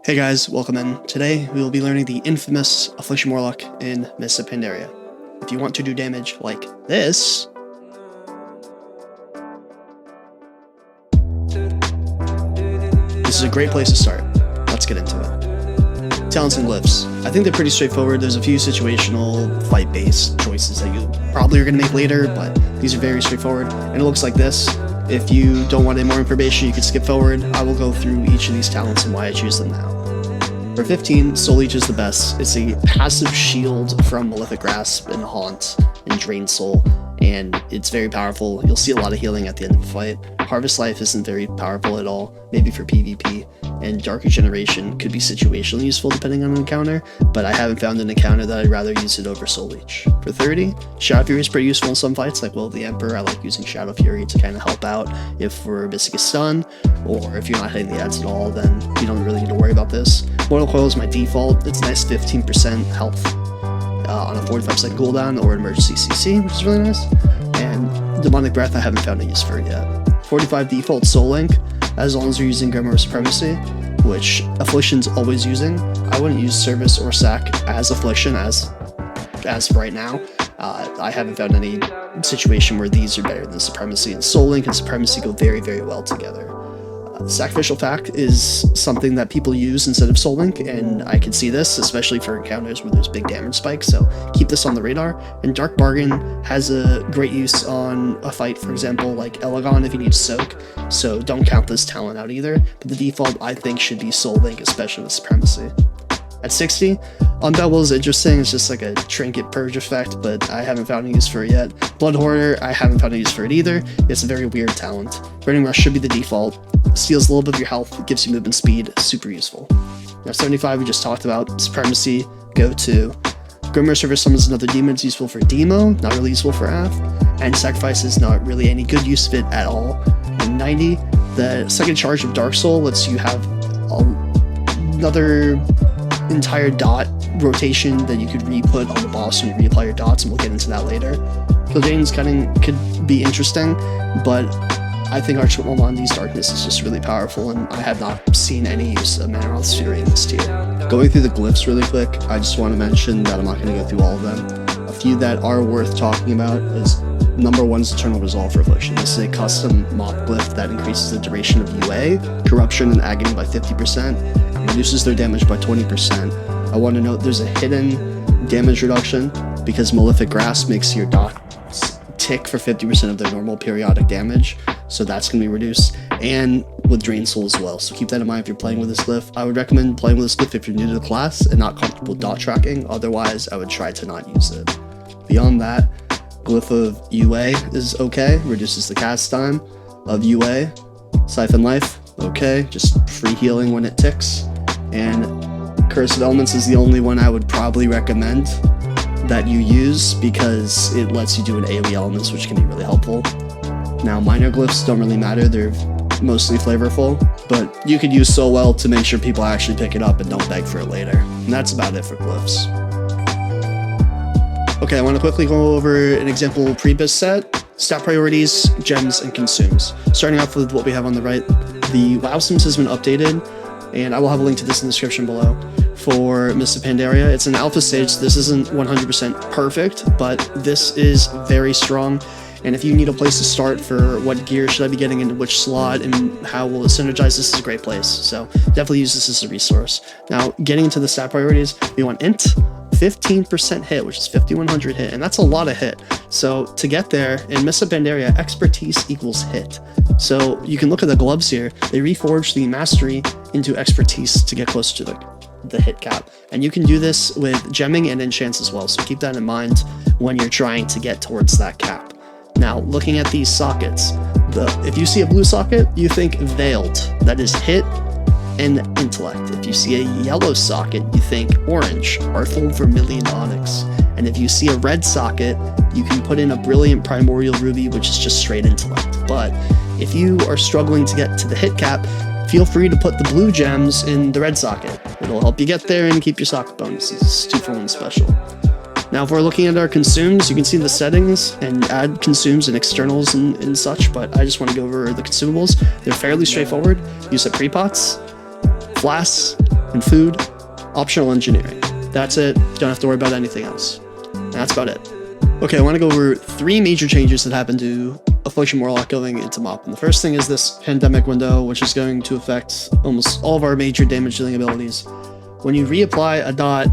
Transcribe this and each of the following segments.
Hey guys, welcome in. Today we will be learning the infamous Affliction Warlock in Mists of Pandaria. If you want to do damage like this, this is a great place to start. Let's get into it. Talents and Glyphs. I think they're pretty straightforward. There's a few situational fight-based choices that you probably are going to make later, but these are very straightforward. And it looks like this. If you don't want any more information, you can skip forward. I will go through each of these talents and why I choose them now. For 15, Soul Leech is the best. It's a passive shield from Maleific Grasp and Haunt and Drain Soul, and it's very powerful. You'll see a lot of healing at the end of the fight. Harvest Life isn't very powerful at all, maybe for PvP, and Dark Regeneration could be situationally useful depending on an encounter, but I haven't found an encounter that I'd rather use it over Soul Leech. For 30, Shadow Fury is pretty useful in some fights, like Will of the Emperor. I like using Shadow Fury to kind of help out if we're missing a stun, or if you're not hitting the ads at all, then you don't really need to worry about this. Mortal Coil is my default. It's nice 15% health on a 45-second cooldown or emergency CC, which is really nice. And Demonic Breath, I haven't found a use for it yet. 45 default Soul Link, as long as you're using Grimoire Supremacy, which Affliction's always using. I wouldn't use Service or Sack as Affliction as of right now. I haven't found any situation where these are better than Supremacy, and Soul Link and Supremacy go very, very well together. Sacrificial Fact is something that people use instead of Soul Link, and I can see this, especially for encounters where there's big damage spikes, so keep this on the radar. And Dark Bargain has a great use on a fight, for example, like Elagon if you need Soak, so don't count this talent out either, but the default I think should be Soul Link, especially with Supremacy. At 60, Unbell is interesting. It's just like a trinket purge effect, but I haven't found a use for it yet. Blood Hoarder, I haven't found a use for it either. It's a very weird talent. Burning Rush should be the default. Steals a little bit of your health, gives you movement speed, super useful. Now 75 we just talked about. Supremacy, go to. Grimoire Service summons another demon. It's useful for demo, not really useful for AF. And Sacrifice is not really any good use of it at all. And 90, the second charge of Dark Soul lets you have another entire dot rotation that you could re-put on the boss when you reapply your dots, and we'll get into that later. Kiljane's cutting could be interesting, but I think Archimolondi's Darkness is just really powerful, and I have not seen any use of Manaroth's Fury in this tier. Going through the glyphs really quick, I just want to mention that I'm not going to go through all of them. A few that are worth talking about is number 1 is Eternal Resolve for Affliction. This is a custom mock glyph that increases the duration of UA, Corruption, and Agony by 50%, and reduces their damage by 20%. I want to note there's a hidden damage reduction because Maleific Grasp makes your dots tick for 50% of their normal periodic damage, so that's going to be reduced, and with Drain Soul as well, so keep that in mind if you're playing with this glyph. I would recommend playing with this glyph if you're new to the class and not comfortable with dot tracking, otherwise I would try to not use it. Beyond that, Glyph of UA is okay, reduces the cast time of UA. Siphon Life, okay, just free healing when it ticks. And Curse of Elements is the only one I would probably recommend that you use because it lets you do an AoE elements, which can be really helpful. Now, minor glyphs don't really matter, they're mostly flavorful, but you could use so well to make sure people actually pick it up and don't beg for it later. And that's about it for glyphs. Okay, I want to quickly go over an example Prebis set, stat priorities, gems, and consumes. Starting off with what we have on the right, the WoW Sims has been updated, and I will have a link to this in the description below. For Mists of Pandaria, it's an alpha stage, so this isn't 100% perfect, but this is very strong. And if you need a place to start for what gear should I be getting into which slot and how will it synergize, this is a great place. So definitely use this as a resource. Now, getting into the stat priorities, we want int, 15% hit, which is 5100 hit, and that's a lot of hit. So to get there, in Mists of Pandaria, expertise equals hit. So you can look at the gloves here, they reforge the mastery into expertise to get closer to the hit cap. And you can do this with gemming and enchants as well, so keep that in mind when you're trying to get towards that cap. Now, looking at these sockets, if you see a blue socket, you think Veiled, that is hit and intellect. If you see a yellow socket, you think orange, Artful, Vermilion, Onyx. And if you see a red socket, you can put in a Brilliant Primordial Ruby, which is just straight intellect. But if you are struggling to get to the hit cap, feel free to put the blue gems in the red socket. It'll help you get there and keep your socket bonuses. It's 2-for-1 special. Now, if we're looking at our consumes, you can see the settings and add consumes and externals and such, but I just want to go over the consumables. They're fairly straightforward. Use the prepots, flasks, and food, optional engineering. That's it. You don't have to worry about anything else. And that's about it. Okay, I want to go over 3 major changes that happened to Affliction Warlock going into MOP. And the first thing is this pandemic window, which is going to affect almost all of our major damage dealing abilities. When you reapply a dot,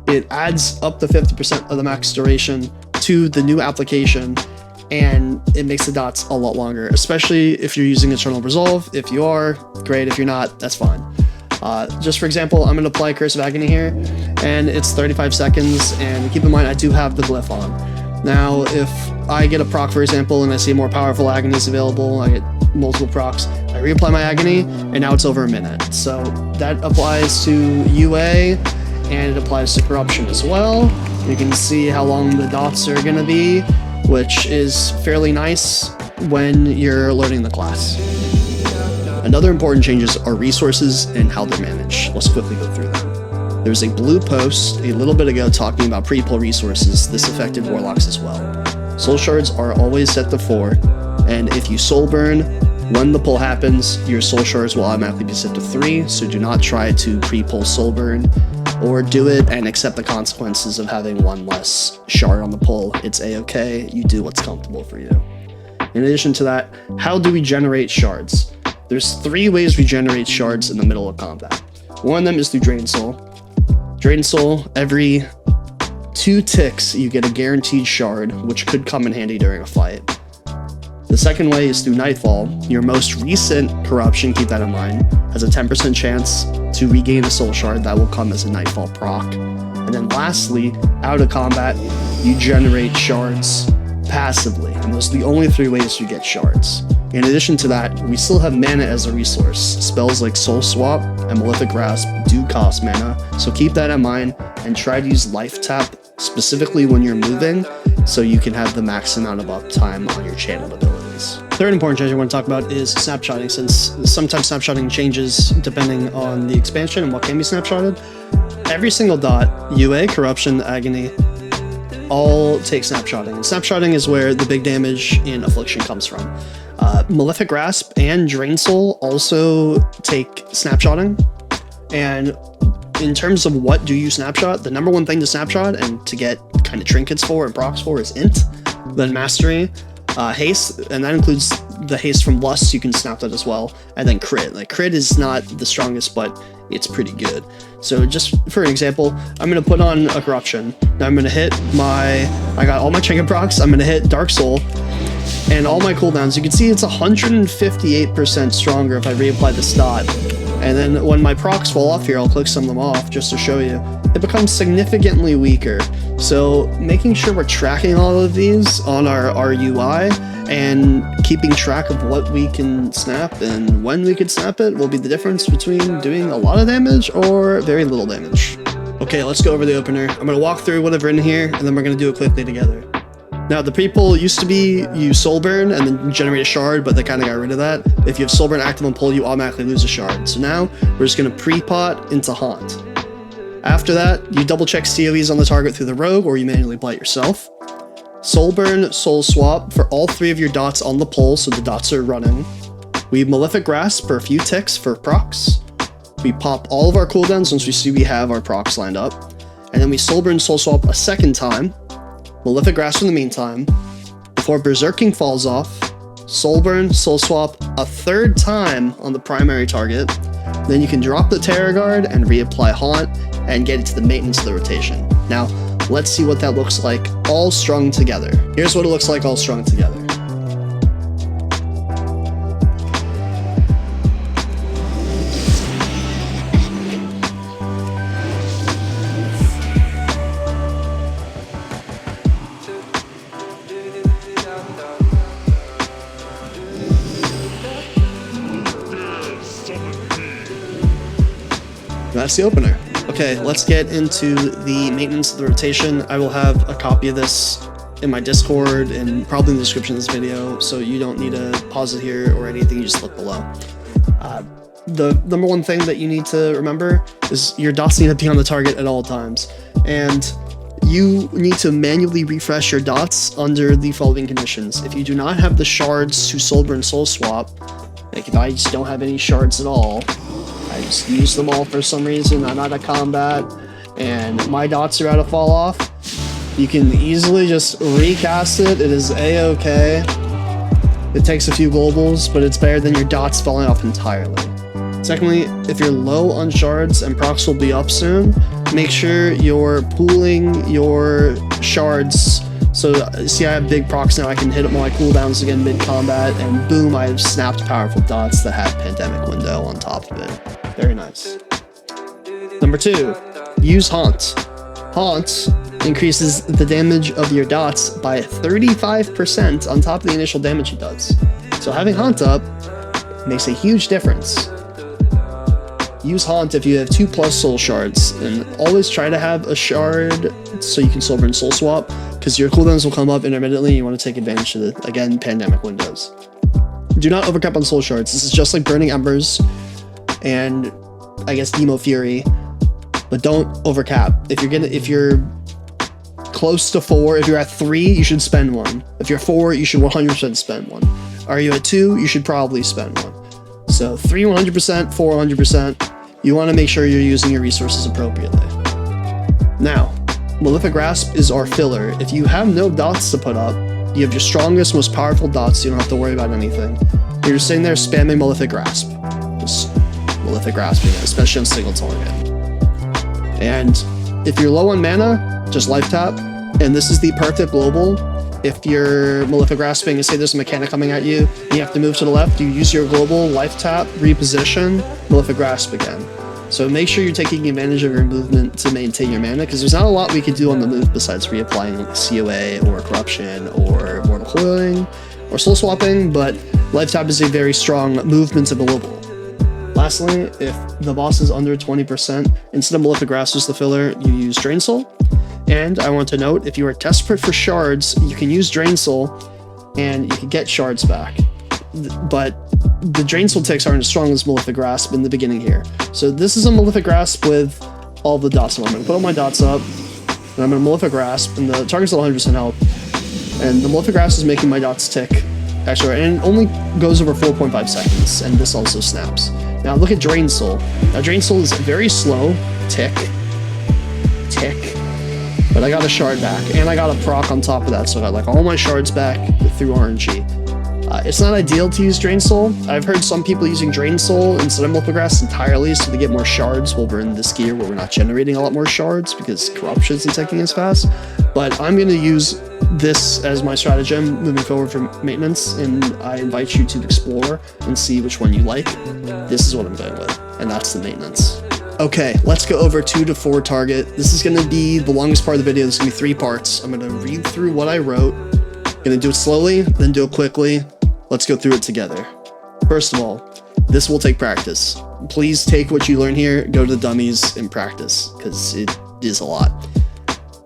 it adds up to 50% of the max duration to the new application, and it makes the dots a lot longer, especially if you're using Eternal Resolve. If you are, great. If you're not, that's fine. Just for example, I'm going to apply Curse of Agony here, and it's 35 seconds, and keep in mind I do have the glyph on. Now, if I get a proc, for example, and I see more powerful agonies available, I get multiple procs, I reapply my agony, and now it's over a minute. So that applies to UA, and it applies to Corruption as well. You can see how long the dots are going to be, which is fairly nice when you're learning the class. Another important changes are resources and how they're managed. Let's quickly go through them. There's a blue post a little bit ago talking about pre-pull resources. This affected Warlocks as well. Soul Shards are always set to 4, and if you soul burn, when the pull happens, your Soul Shards will automatically be set to 3, so do not try to pre-pull soul burn, or do it and accept the consequences of having 1 less shard on the pull. It's a-okay, you do what's comfortable for you. In addition to that, how do we generate shards? There's 3 ways we generate shards in the middle of combat. One of them is through Drain Soul. Drain Soul, every 2 ticks you get a guaranteed shard, which could come in handy during a fight. The second way is through Nightfall. Your most recent Corruption, keep that in mind, has a 10% chance to regain a Soul Shard that will come as a Nightfall proc. And then lastly, out of combat, you generate shards passively, and those are the only 3 ways you get shards. In addition to that, we still have mana as a resource. Spells like Soul Swap and Maleific Grasp do cost mana, so keep that in mind and try to use Life Tap specifically when you're moving so you can have the max amount of uptime on your channeled abilities. Third important change I want to talk about is snapshotting, since sometimes snapshotting changes depending on the expansion and what can be snapshotted. Every single dot, UA, Corruption, Agony, all take snapshotting. And snapshotting is where the big damage in Affliction comes from. Maleific Grasp and Drain Soul also take snapshotting. And in terms of what do you snapshot, the number 1 thing to snapshot and to get kind of trinkets for and procs for is Int, then Mastery, Haste, and that includes the Haste from Lust, you can snap that as well, and then Crit. Like, Crit is not the strongest, but it's pretty good. So just for an example, I'm going to put on a Corruption. Now I'm going to hit I got all my trinket procs, I'm going to hit Dark Soul, and all my cooldowns. You can see it's 158% stronger if I reapply this dot. And then when my procs fall off here, I'll click some of them off just to show you. It becomes significantly weaker. So making sure we're tracking all of these on our UI and keeping track of what we can snap and when we can snap it will be the difference between doing a lot of damage or very little damage. Okay, let's go over the opener. I'm going to walk through what I've written here, and then we're going to do it quickly together. Now, the Prepull used to be you Soulburn and then generate a shard, but they kind of got rid of that. If you have Soulburn active on pull, you automatically lose a shard. So now, we're just going to Prepot into Haunt. After that, you double check COEs on the target through the Rogue, or you manually blight yourself. Soulburn Soul Swap for all 3 of your dots on the pull, so the dots are running. We Maleific Grasp for a few ticks for procs. We pop all of our cooldowns once we see we have our procs lined up. And then we Soulburn Soul Swap a second time. Maleific Grasp in the meantime, before Berserking falls off, Soulburn, Soul Swap a 3rd time on the primary target, then you can drop the Terror Guard and reapply Haunt and get into the maintenance of the rotation. Now, let's see what that looks like all strung together. Here's what it looks like all strung together. That's the opener. Okay, let's get into the maintenance of the rotation. I will have a copy of this in my Discord and probably in the description of this video, so you don't need to pause it here or anything, you just look below. The number 1 thing that you need to remember is your dots need to be on the target at all times, and you need to manually refresh your dots under the following conditions. If you do not have the shards to Soulburn Soul Swap, like if I just don't have any shards at all, I just use them all for some reason. I'm out of combat and my dots are about to fall off. You can easily just recast it. It is a-okay. It takes a few globals, but it's better than your dots falling off entirely. Secondly, if you're low on shards and procs will be up soon, make sure you're pooling your shards. So see, I have big procs now. I can hit up my cooldowns again mid-combat, and boom, I have snapped powerful dots that have Pandemic Window on top of it. Very nice. Number 2, use Haunt. Haunt increases the damage of your dots by 35% on top of the initial damage it does. So having Haunt up makes a huge difference. Use Haunt if you have 2+ soul shards, and always try to have a shard so you can Soulburn Soul swap, because your cooldowns will come up intermittently and you want to take advantage of the, again, Pandemic Windows. Do not overcap on soul shards. This is just like Burning Embers and I guess Demo Fury, but don't overcap. If you're close to 4, if you're at 3, you should spend 1. If you're 4, you should 100% spend 1. Are you at 2, you should probably spend 1. So 3 100%, 4 100%. You want to make sure you're using your resources appropriately. Now, Maleific Grasp is our filler. If you have no dots to put up, you have your strongest, most powerful dots, so you don't have to worry about anything. You're just sitting there spamming Maleific Grasp. Just Maleific Grasping it, especially on single target. And if you're low on mana, just life tap. And this is the perfect global. If you're Maleific Grasping and say there's a mechanic coming at you, and you have to move to the left, you use your global, life tap, reposition, Maleific Grasp again. So make sure you're taking advantage of your movement to maintain your mana, because there's not a lot we can do on the move besides reapplying COA or Corruption or Mortal Coiling or Soul Swapping, but life tap is a very strong movement global. Lastly, if the boss is under 20%, instead of Maleific Grasp as the filler, you use Drain Soul. And I want to note, if you are desperate for shards, you can use Drain Soul and you can get shards back. But the Drain Soul ticks aren't as strong as Maleific Grasp in the beginning here. So this is a Maleific Grasp with all the dots. So I'm going to put all my dots up, and I'm going to Maleific Grasp, and the target's at 100% health. And the Maleific Grasp is making my dots tick. Actually, and it only goes over 4.5 seconds, and this also snaps. Now look at Drain Soul. Now Drain Soul is very slow. Tick. Tick. But I got a shard back, and I got a proc on top of that, so I got like all my shards back through RNG. It's not ideal to use Drain Soul. I've heard some people using Drain Soul instead of Maleific Grasp entirely, so they get more shards while we're in this gear where we're not generating a lot more shards because Corruption isn't taking as fast. But I'm going to use this as my stratagem moving forward for maintenance, and I invite you to explore and see which one you like. This is what I'm going with, and that's the maintenance. Okay, let's go over 2 to 4 target. This is going to be the longest part of the video. This is going to be 3 parts. I'm going to read through what I wrote. Going to do it slowly, then do it quickly. Let's go through it together. First of all, this will take practice. Please take what you learn here, go to the dummies, and practice, because it is a lot.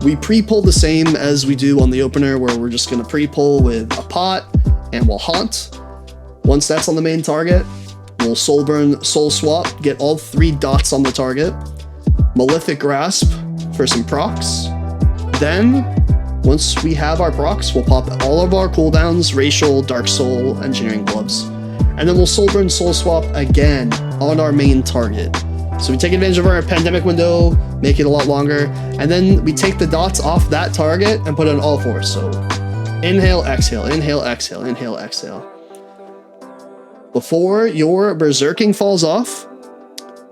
We pre-pull the same as we do on the opener, where we're just going to pre-pull with a pot, and we'll Haunt. Once that's on the main target, we'll Soulburn Soul swap, get all 3 dots on the target, Maleific Grasp for some procs. Then, once we have our procs, we'll pop all of our cooldowns, Racial, Dark Soul, Engineering Gloves. And then we'll Soulburn Soul swap again on our main target. So we take advantage of our Pandemic Window, make it a lot longer, and then we take the dots off that target and put it on all 4. So inhale, exhale, inhale, exhale, inhale, exhale. Before your Berserking falls off,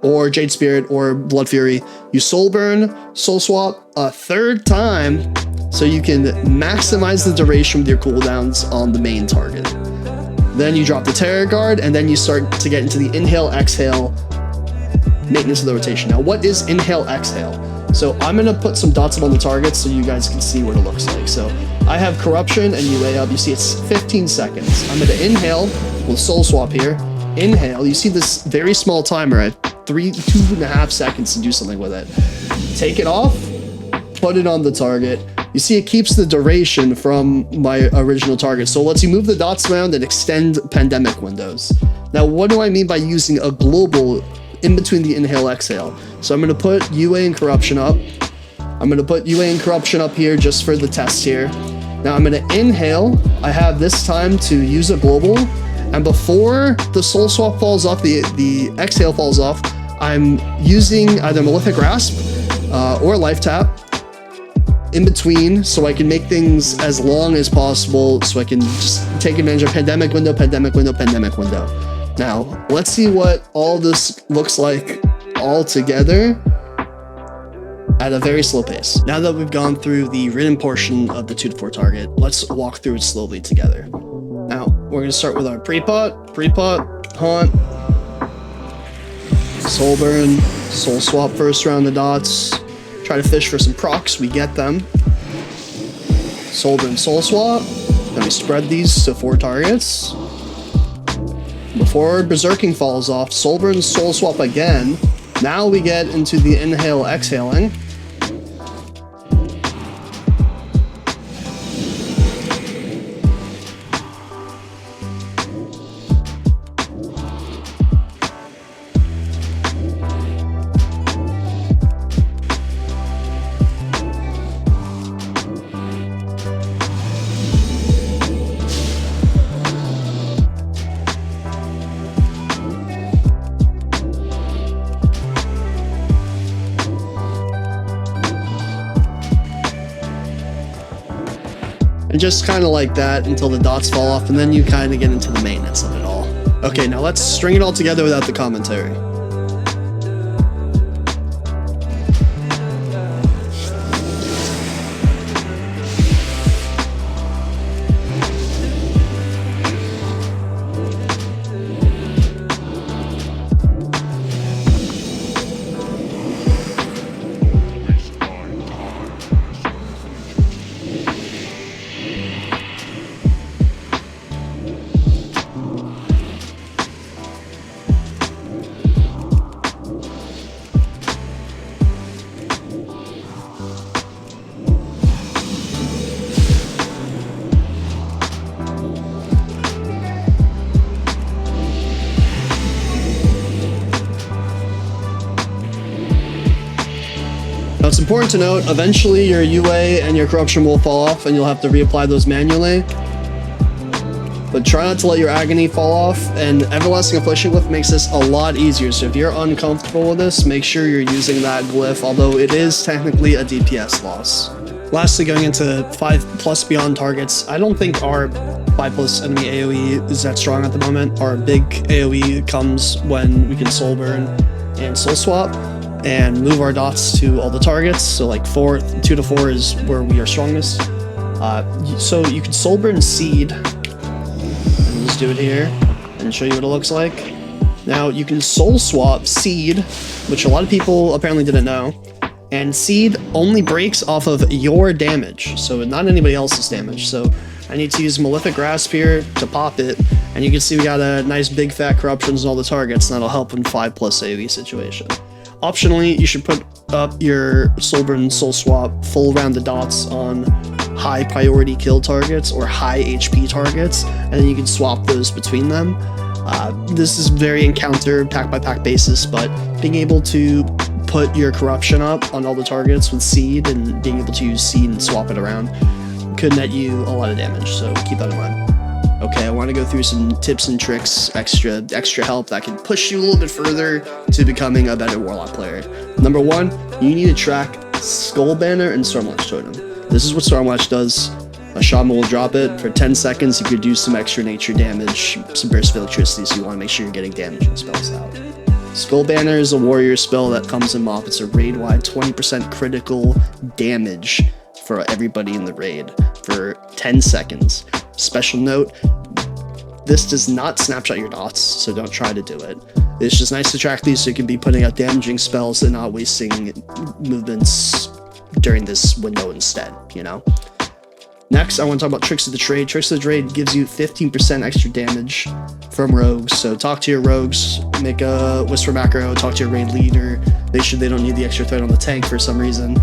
or Jade Spirit, or Blood Fury, you Soulburn Soul swap a 3rd time so you can maximize the duration with your cooldowns on the main target. Then you drop the Terror Guard, and then you start to get into the inhale, exhale, maintenance of the rotation. Now, what is inhale, exhale? So I'm going to put some dots up on the target so you guys can see what it looks like. So I have Corruption and UA up. You see it's 15 seconds. I'm going to inhale, we'll soul swap here. Inhale, you see this very small timer at 2.5 seconds to do something with it. Take it off, put it on the target. You see it keeps the duration from my original target, so it lets you move the dots around and extend Pandemic Windows. Now, what do I mean by using a global in between the inhale, exhale? So I'm going to put UA and Corruption up. I'm going to put UA and Corruption up here just for the test here. Now I'm going to inhale. I have this time to use a global, and before the soul swap falls off, the exhale falls off, I'm using either Maleific Grasp or Life Tap in between, so I can make things as long as possible, so I can just take advantage of pandemic window, pandemic window, pandemic window. Now, let's see what all this looks like all together at a very slow pace. Now that we've gone through the written portion of the 2 to 4 target, let's walk through it slowly together. Now, we're going to start with our Prepot, Haunt, Soulburn, Soul Swap first around the dots. Try to fish for some procs, we get them. Soulburn Soul Swap. Then we spread these to 4 targets. Before Berserking falls off, Soulburn Soul Swap again. Now we get into the inhale exhaling. And just kind of like that until the dots fall off, and then you kind of get into the maintenance of it all. Okay, now let's string it all together without the commentary. Now it's important to note, eventually your UA and your corruption will fall off and you'll have to reapply those manually. But try not to let your agony fall off, and Everlasting Affliction Glyph makes this a lot easier, so if you're uncomfortable with this, make sure you're using that glyph, although it is technically a DPS loss. Lastly, going into 5+ beyond targets, I don't think our 5+ enemy AoE is that strong at the moment. Our big AoE comes when we can Soulburn and Soul Swap and move our dots to all the targets. So like 2 to 4 is where we are strongest. So you can Soulburn Seed, and just do it here and show you what it looks like. Now you can Soul Swap Seed, which a lot of people apparently didn't know, and Seed only breaks off of your damage, so not anybody else's damage. So I need to use Maleific Grasp here to pop it, and you can see we got a nice big fat corruptions on all the targets, and that'll help in 5+ AoE situation. Optionally, you should put up your Soulburn Soul Swap full round the dots on high priority kill targets or high HP targets, and then you can swap those between them. This is very encounter pack by pack basis, but being able to put your corruption up on all the targets with Seed and being able to use Seed and swap it around could net you a lot of damage, so keep that in mind. Okay, I want to go through some tips and tricks, extra help that can push you a little bit further to becoming a better Warlock player. Number 1, you need to track Skull Banner and Stormwatch Totem. This is what Stormwatch does. A Shaman will drop it for 10 seconds. You could do some extra nature damage, some burst of electricity, so you want to make sure you're getting damaging spells out. Skull Banner is a warrior spell that comes in MoP. It's a raid-wide 20% critical damage for everybody in the raid for 10 seconds. Special note, this does not snapshot your dots, so don't try to do it. It's just nice to track these so you can be putting out damaging spells and not wasting movements during this window instead, you know? Next, I want to talk about Tricks of the Trade. Tricks of the Trade gives you 15% extra damage from rogues, so talk to your rogues, make a Whisper macro, talk to your raid leader, make sure they don't need the extra threat on the tank for some reason,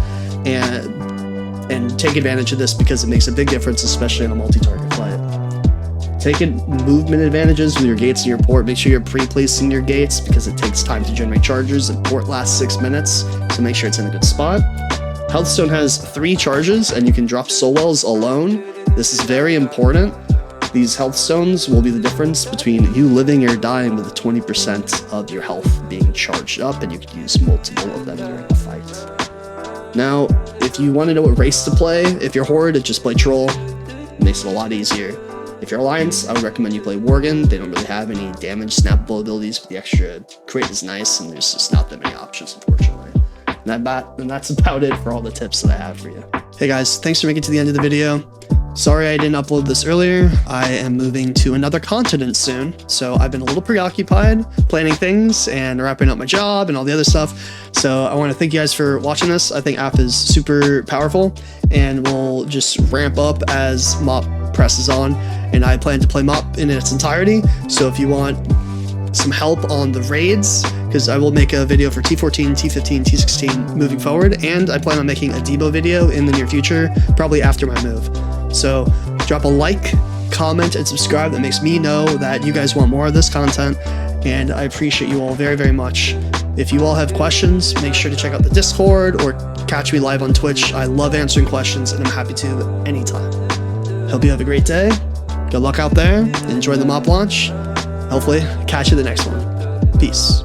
and take advantage of this because it makes a big difference, especially in a multi-target fight. Taking movement advantages with your gates and your port. Make sure you're pre-placing your gates because it takes time to generate charges, and port lasts 6 minutes, so make sure it's in a good spot. Healthstone has 3 charges, and you can drop Soul Wells alone. This is very important. These Healthstones will be the difference between you living or dying with 20% of your health being charged up, and you could use multiple of them during a fight. Now, if you want to know what race to play, if you're Horde, just play Troll. It makes it a lot easier. If you're Alliance, I would recommend you play Worgen. They don't really have any damage snappable abilities, but the extra crit is nice, and there's just not that many options, unfortunately. And that's about it for all the tips that I have for you. Hey guys, thanks for making it to the end of the video. Sorry I didn't upload this earlier. I am moving to another continent soon, so I've been a little preoccupied planning things and wrapping up my job and all the other stuff. So I want to thank you guys for watching this. I think App is super powerful, and we'll just ramp up as MOP presses on, and I plan to play MOP in its entirety. So if you want some help on the raids, because I will make a video for T14, T15, T16 moving forward, and I plan on making a Debo video in the near future, probably after my move. So drop a like, comment, and subscribe. That makes me know that you guys want more of this content, and I appreciate you all very, very much. If you all have questions, make sure to check out the Discord or catch me live on Twitch. I love answering questions, and I'm happy to anytime. Hope you have a great day. Good luck out there. Enjoy the MOP launch. Hopefully, catch you the next one. Peace.